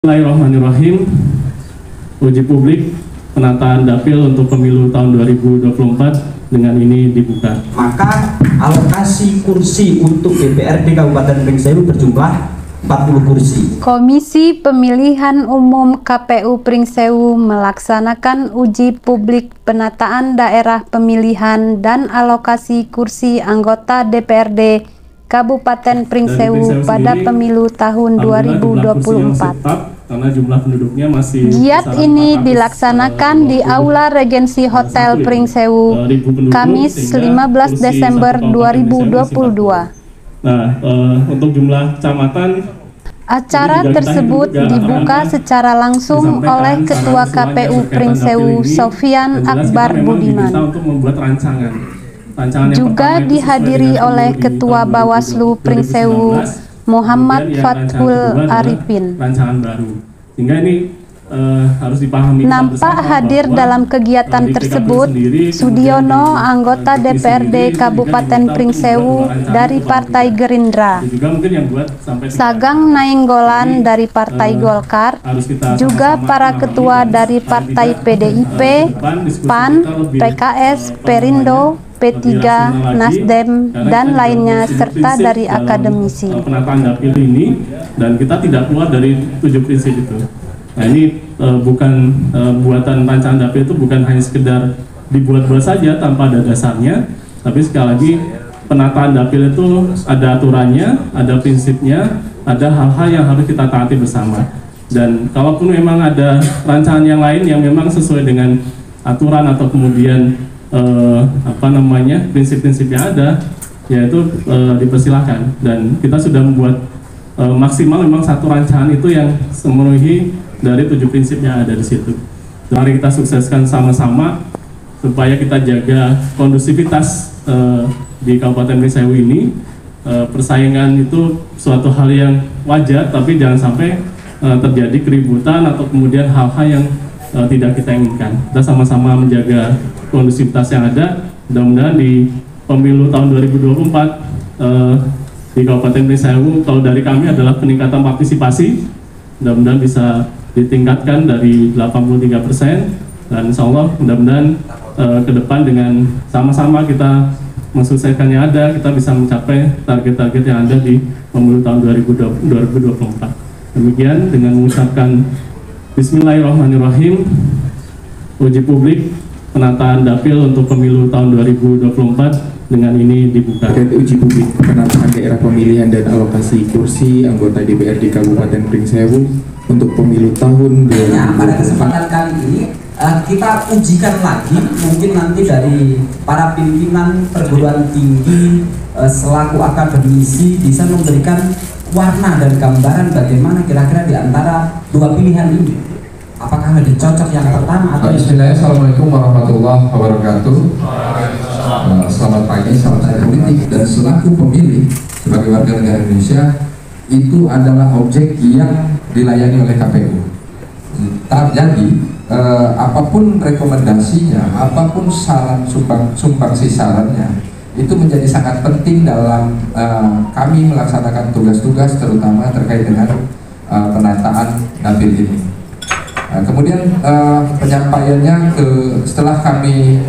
Bismillahirrahmanirrahim. Uji publik penataan dapil untuk pemilu tahun 2024 dengan ini dibuka. Maka alokasi kursi untuk DPRD Kabupaten Pringsewu berjumlah 40 kursi. Komisi Pemilihan Umum KPU Pringsewu melaksanakan uji publik penataan daerah pemilihan dan alokasi kursi anggota DPRD Kabupaten Pringsewu pada pemilu tahun 2024. Karena jumlah penduduknya masih Giat ini dilaksanakan di Aula Regensi Hotel Pringsewu, Kamis 15 Desember 2022. Nah, untuk jumlah kecamatan, acara tersebut dibuka secara langsung oleh Ketua KPU Pringsewu Sofyan Akbar Budiman. Untuk membuat rancangan juga dihadiri oleh Ketua Bawaslu Pringsewu Muhammad Fathul Arifin. Rancangan baru, sehingga ini harus dipahami. Nampak hadir dalam kegiatan tersebut Sudiono, anggota DPRD Kabupaten Pringsewu dari Partai Gerindra, Sagang Nainggolan dari Partai Golkar, juga para ketua dari Partai PDIP, PAN, PKS, Perindo, P3, Nasdem, dan lainnya, serta dari akademisi. Penataan dapil ini, dan kita tidak keluar dari 7 prinsip itu. Nah, ini bukan buatan rancangan dapil itu bukan hanya sekedar dibuat-buat saja tanpa ada dasarnya, tapi sekali lagi penataan dapil itu ada aturannya, ada prinsipnya, ada hal-hal yang harus kita taati bersama. Dan kalaupun memang ada rancangan yang lain yang memang sesuai dengan aturan atau kemudian prinsip-prinsip yang ada, yaitu dipersilahkan. Dan kita sudah membuat maksimal memang satu rancangan itu yang memenuhi dari 7 prinsip yang ada di situ. Mari kita sukseskan sama-sama supaya kita jaga kondusivitas di Kabupaten Pringsewu ini. Persaingan itu suatu hal yang wajar, tapi jangan sampai terjadi keributan atau kemudian hal-hal yang tidak kita inginkan. Kita sama-sama menjaga kondusivitas yang ada. Mudah-mudahan di pemilu tahun 2024 di Kabupaten Pringsewu, kalau dari kami adalah peningkatan partisipasi, mudah-mudahan bisa ditingkatkan dari 83%, dan insya Allah mudah-mudahan ke depan dengan sama-sama kita mensukseskan yang ada, kita bisa mencapai target-target yang ada di pemilu tahun 2024. Demikian, dengan mengucapkan Bismillahirrahmanirrahim, uji publik penataan dapil untuk pemilu tahun 2024 dengan ini dibuka. Terkait uji publik penataan daerah pemilihan dan alokasi kursi anggota DPRD Kabupaten Pringsewu untuk pemilu tahun 2024. Nah, pada kesempatan kali ini kita ujikan lagi, mungkin nanti dari para pimpinan perguruan tinggi selaku akademisi bisa memberikan warna dan gambaran bagaimana kira-kira di antara dua pilihan ini. Apakah lebih cocok yang pertama atau Bismillahirrahmanirrahim. Assalamualaikum warahmatullahi wabarakatuh. Selamat pagi, salam saya politik dan selaku pemilih sebagai warga negara Indonesia itu adalah objek yang dilayani oleh KPU. Jadi apapun rekomendasinya, apapun saran sumbangsi sarannya, itu menjadi sangat penting dalam kami melaksanakan tugas-tugas terutama terkait dengan penataan dapil ini. Kemudian penyampaiannya setelah kami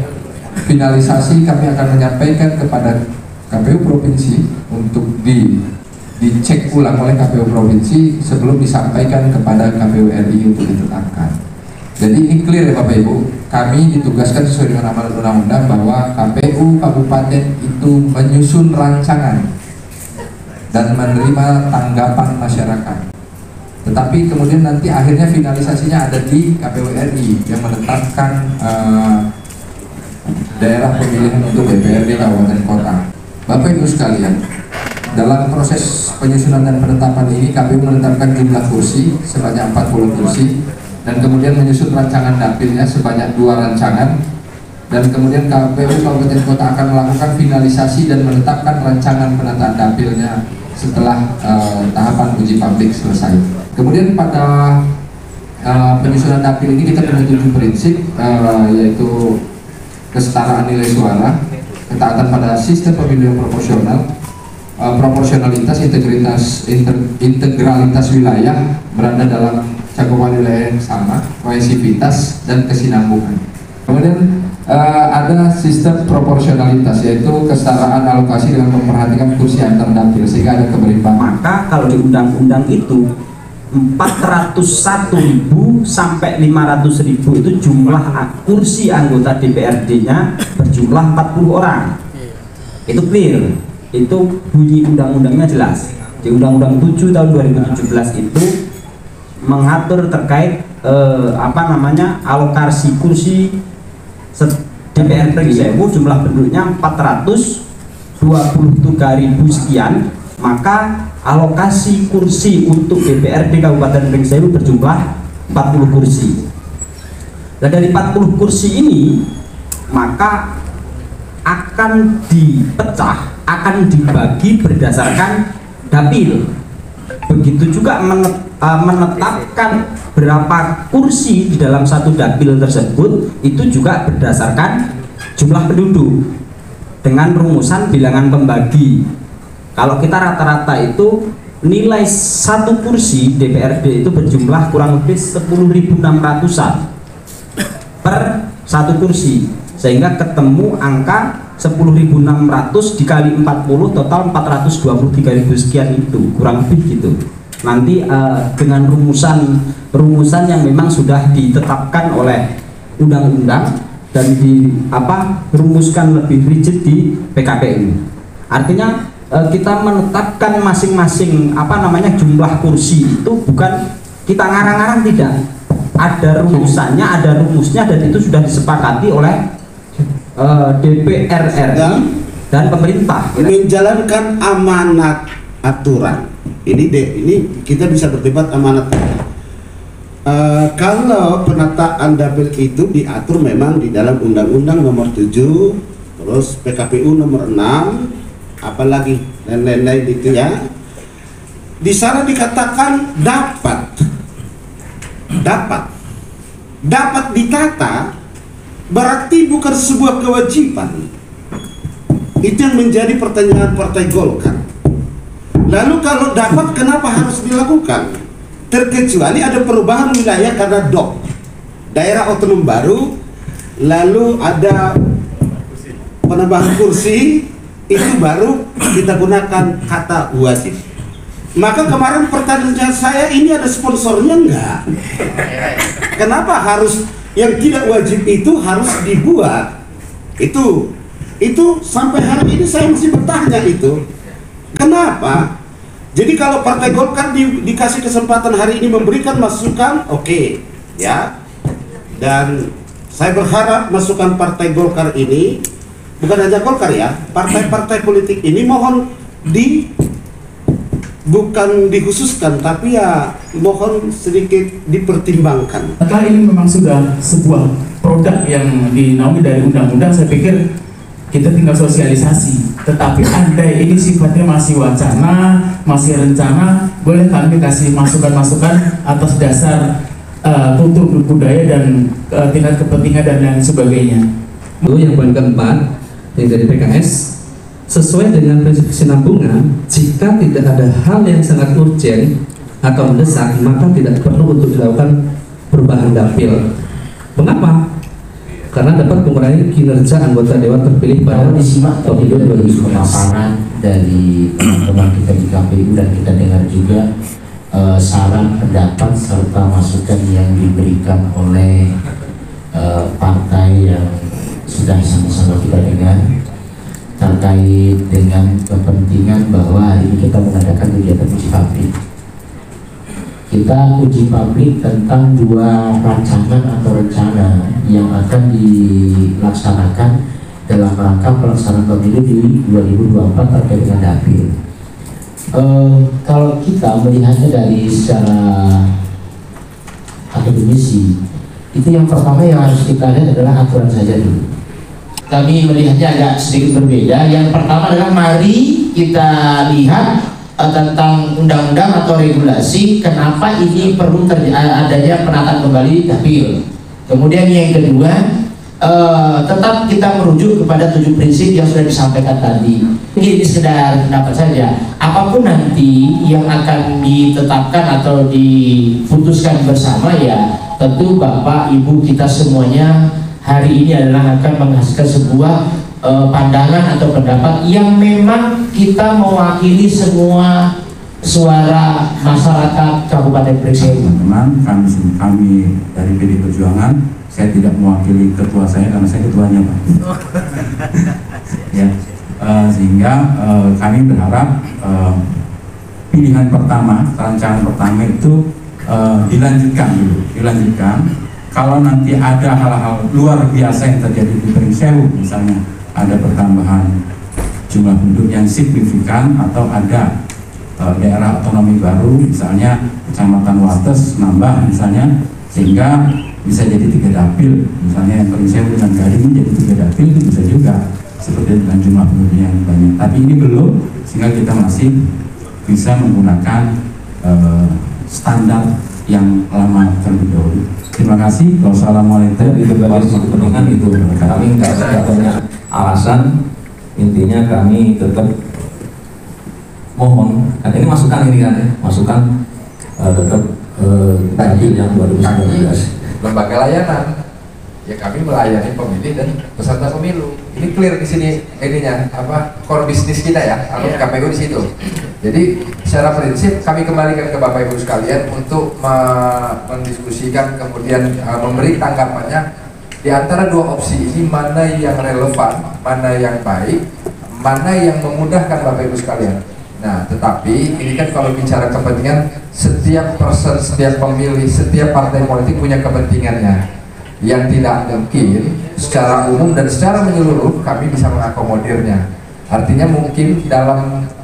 finalisasi, kami akan menyampaikan kepada KPU Provinsi untuk dicek ulang oleh KPU Provinsi sebelum disampaikan kepada KPU RI untuk ditetapkan. Jadi ini clear ya Bapak Ibu, kami ditugaskan sesuai dengan amanat undang-undang bahwa KPU Kabupaten itu menyusun rancangan dan menerima tanggapan masyarakat. Tetapi kemudian nanti akhirnya finalisasinya ada di KPU RI yang menetapkan daerah pemilihan untuk DPRD Kabupaten Kota. Bapak Ibu sekalian, dalam proses penyusunan dan penetapan ini KPU menetapkan jumlah kursi sebanyak 40 kursi dan kemudian menyusun rancangan dapilnya sebanyak 2 rancangan, dan kemudian KPU Kabupaten Kota akan melakukan finalisasi dan menetapkan rancangan penataan dapilnya setelah tahapan uji publik selesai. Kemudian pada penyusunan dapil ini kita punya 7 prinsip, yaitu kesetaraan nilai suara, ketaatan pada sistem pemilu yang proporsional, proporsionalitas, integralitas wilayah berada dalam cakupan wilayah yang sama, kohesivitas dan kesinambungan. Kemudian ada sistem proporsionalitas, yaitu kesetaraan alokasi dengan memperhatikan kursi antar dapil sehingga ada keberimbangan. Maka kalau di undang-undang itu 401.000 sampai 500.000 itu jumlah kursi anggota DPRD-nya berjumlah 40 orang. Itu clear. Itu bunyi undang-undangnya jelas. Di Undang-Undang 7 tahun 2017 itu mengatur terkait alokasi kursi DPR Pringsewu jumlah penduduknya 423.000 sekian, maka alokasi kursi untuk DPRD Kabupaten Pringsewu berjumlah 40 kursi. Dan dari 40 kursi ini maka akan dipecah, akan dibagi berdasarkan dapil. Begitu juga menetapkan berapa kursi di dalam satu dapil tersebut itu juga berdasarkan jumlah penduduk dengan rumusan bilangan pembagi. Kalau kita rata-rata itu nilai satu kursi DPRD itu berjumlah kurang lebih 10.600-an per satu kursi, sehingga ketemu angka 10.600 dikali 40 total 423.000 sekian, itu kurang lebih gitu. Nanti dengan rumusan yang memang sudah ditetapkan oleh undang-undang dan rumuskan lebih rigid di PKPU. Artinya kita menetapkan masing-masing jumlah kursi itu bukan kita ngarang-ngarang, tidak. Ada rumusannya, ada rumusnya, dan itu sudah disepakati oleh DPR RI dan pemerintah. Menjalankan amanat aturan. Ini kita bisa berdebat amanat. Kalau penataan dapil itu diatur memang di dalam Undang-Undang Nomor 7, terus PKPU Nomor 6, apalagi dan lain-lain itu ya. Di sana dikatakan dapat ditata, berarti bukan sebuah kewajiban. Itu yang menjadi pertanyaan Partai Golkar. Lalu kalau dapat, kenapa harus dilakukan? Terkecuali ada perubahan wilayah karena DOK, daerah otonom baru, lalu ada penambahan kursi, itu baru kita gunakan kata wajib. Maka kemarin pertanyaan saya, ini ada sponsornya enggak? Kenapa harus yang tidak wajib itu harus dibuat? Itu sampai hari ini saya masih bertanya itu. Kenapa? Jadi kalau Partai Golkar dikasih kesempatan hari ini memberikan masukan, oke, ya. Dan saya berharap masukan Partai Golkar ini, bukan hanya Golkar ya, partai-partai politik ini mohon bukan dikhususkan, tapi ya mohon sedikit dipertimbangkan. Setelah ini memang sudah sebuah produk yang dinaungi dari undang-undang, saya pikir kita tinggal sosialisasi. Tetapi andai ini sifatnya masih wacana, masih rencana, boleh kami kasih masukan-masukan atas dasar kultur budaya dan tingkat kepentingan dan lain sebagainya. Yang poin keempat yang dari PKS, sesuai dengan prinsip kesinambungan, jika tidak ada hal yang sangat urgent atau mendesak, maka tidak perlu untuk dilakukan perubahan dapil. Mengapa? Karena dapat mengurangi kinerja anggota dewan terpilih pada pemilu 2019. Paparan dari teman-teman kita di KPU, dan kita dengar juga saran, pendapat serta masukan yang diberikan oleh partai yang sudah sama-sama kita dengar terkait dengan kepentingan bahwa hari ini kita mengadakan kegiatan uji publik. Kita uji publik tentang dua rancangan atau rencana yang akan dilaksanakan dalam rangka pelaksanaan pemilu di 2024 terkait dengan dapil. Kalau kita melihatnya dari secara akademisi, itu yang pertama yang harus kita lihat adalah aturan saja dulu. Kami melihatnya agak sedikit berbeda. Yang pertama adalah mari kita lihat tentang undang-undang atau regulasi, kenapa ini perlu adanya penataan kembali dapil. Kemudian yang kedua, tetap kita merujuk kepada 7 prinsip yang sudah disampaikan tadi. Ini sekedar pendapat saja. Apapun nanti yang akan ditetapkan atau diputuskan bersama, ya tentu Bapak Ibu kita semuanya hari ini adalah akan menghasilkan sebuah pandangan atau pendapat yang memang kita mewakili semua suara masyarakat Kabupaten Pringsewu. Teman-teman, kami dari PD Perjuangan, saya tidak mewakili ketua saya karena saya ketuanya, Pak. Ya, sehingga kami berharap pilihan pertama, rancangan pertama itu dilanjutkan dulu, dilanjutkan. Kalau nanti ada hal-hal luar biasa yang terjadi di Pringsewu, misalnya ada pertambahan jumlah penduduk yang signifikan atau ada daerah otonomi baru, misalnya Kecamatan Wates nambah misalnya, sehingga bisa jadi 3 dapil, misalnya yang Pringsewu dengan Gading jadi 3 dapil, itu bisa juga seperti dengan jumlah penduduk yang banyak. Tapi ini belum, sehingga kita masih bisa menggunakan standar yang lama terlebih dahulu. Terima kasih. Wassalamualaikum warahmatullahi wabarakatuh. Kami nggak punya alasan, intinya kami tetap mohon, kan ini masukan tetap tadi yang 2019 lembaga layanan, ya kami melayani pemilih dan peserta pemilu. Ini clear di sini ininya core bisnis kita ya, KPU di situ. Jadi secara prinsip kami kembalikan ke Bapak Ibu sekalian untuk mendiskusikan, kemudian memberi tanggapannya di antara 2 opsi ini, mana yang relevan, mana yang baik, mana yang memudahkan Bapak Ibu sekalian. Nah, tetapi ini kan kalau bicara kepentingan, setiap person, setiap pemilih, setiap partai politik punya kepentingannya yang tidak mungkin secara umum dan secara menyeluruh kami bisa mengakomodirnya. Artinya mungkin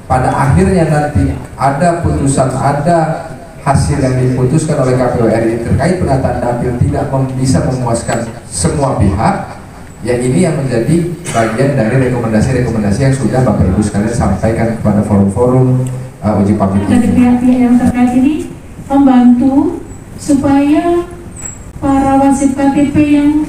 pada akhirnya nanti ada putusan, ada hasil yang diputuskan oleh KPU RI terkait penataan dapil tidak bisa memuaskan semua pihak. Ya, ini yang menjadi bagian dari rekomendasi-rekomendasi yang sudah Bapak Ibu sekalian sampaikan kepada forum-forum uji publik. Dari pihak-pihak yang terkait ini membantu supaya para wasit KTP yang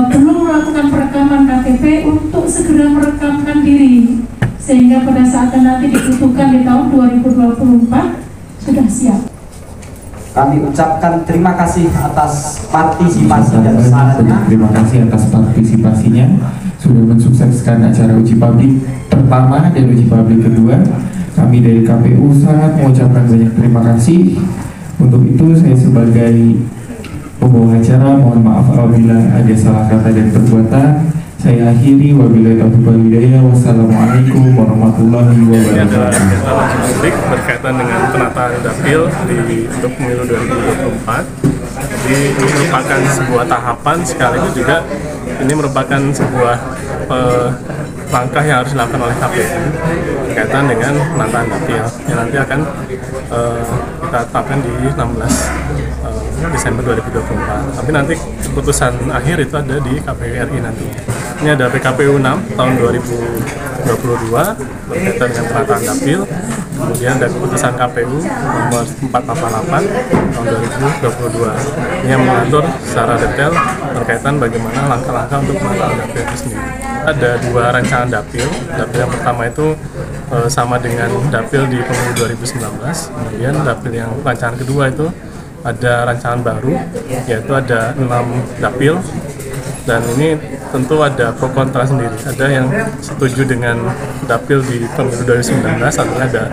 belum melakukan perekaman KTP untuk segera merekamkan diri, sehingga pada saat nanti dibutuhkan di tahun 2024 sudah siap. Kami ucapkan terima kasih atas partisipasi dan sarannya. Terima kasih atas partisipasinya, sudah mensukseskan acara uji publik pertama dan uji publik kedua. Kami dari KPU sangat mengucapkan banyak terima kasih. Untuk itu saya sebagai pembawa acara mohon maaf apabila ada salah kata dan perbuatan. Saya akhiri, wabillahi taufiq wal hidayah. Wassalamualaikum warahmatullahi wabarakatuh. Publik berkaitan dengan penataan dapil untuk pemilu 2024. Jadi ini merupakan sebuah tahapan, sekaligus juga ini merupakan sebuah langkah yang harus dilakukan oleh KPU berkaitan dengan penataan dapil yang nanti akan kita tetapkan di 16 Desember 2024. Tapi nanti keputusan akhir itu ada di KPU RI nanti. Ini ada PKPU 6 tahun 2022 berkaitan dengan penataan dapil. Kemudian ada keputusan KPU nomor 488 tahun 2022 yang mengatur secara detail berkaitan bagaimana langkah-langkah untuk penataan dapil itu sendiri. Ada 2 rancangan dapil. Dapil yang pertama itu sama dengan dapil di pemilu 2019. Kemudian dapil yang rancangan kedua itu ada rancangan baru, yaitu ada 6 dapil, dan ini tentu ada pro kontra sendiri. Ada yang setuju dengan dapil di pemilu 2019, artinya ada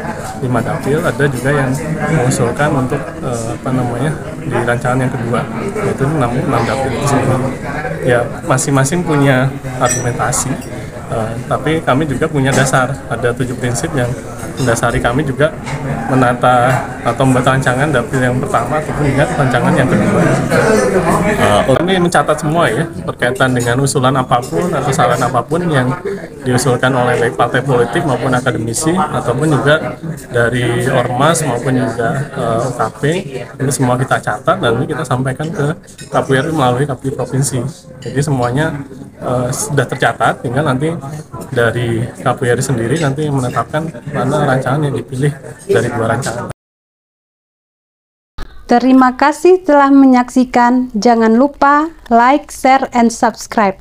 5 dapil. Ada juga yang mengusulkan untuk di rancangan yang kedua, yaitu 6 dapil itu sendiri. Ya, masing-masing punya argumentasi, tapi kami juga punya dasar. Ada 7 prinsip yang mendasari kami juga menata atau membuat rancangan dapil yang pertama ataupun juga rancangan yang kedua. Kami mencatat semua ya, berkaitan dengan usulan apapun atau saran apapun yang diusulkan oleh baik partai politik maupun akademisi ataupun juga dari ormas maupun juga UKP. Ini semua kita catat dan kita sampaikan ke KPU RI melalui KPU provinsi. Jadi semuanya sudah tercatat, tinggal nanti dari KPU RI sendiri nanti menetapkan mana rancangan yang dipilih dari 2 rancangan. Terima kasih telah menyaksikan. Jangan lupa like, share, and subscribe.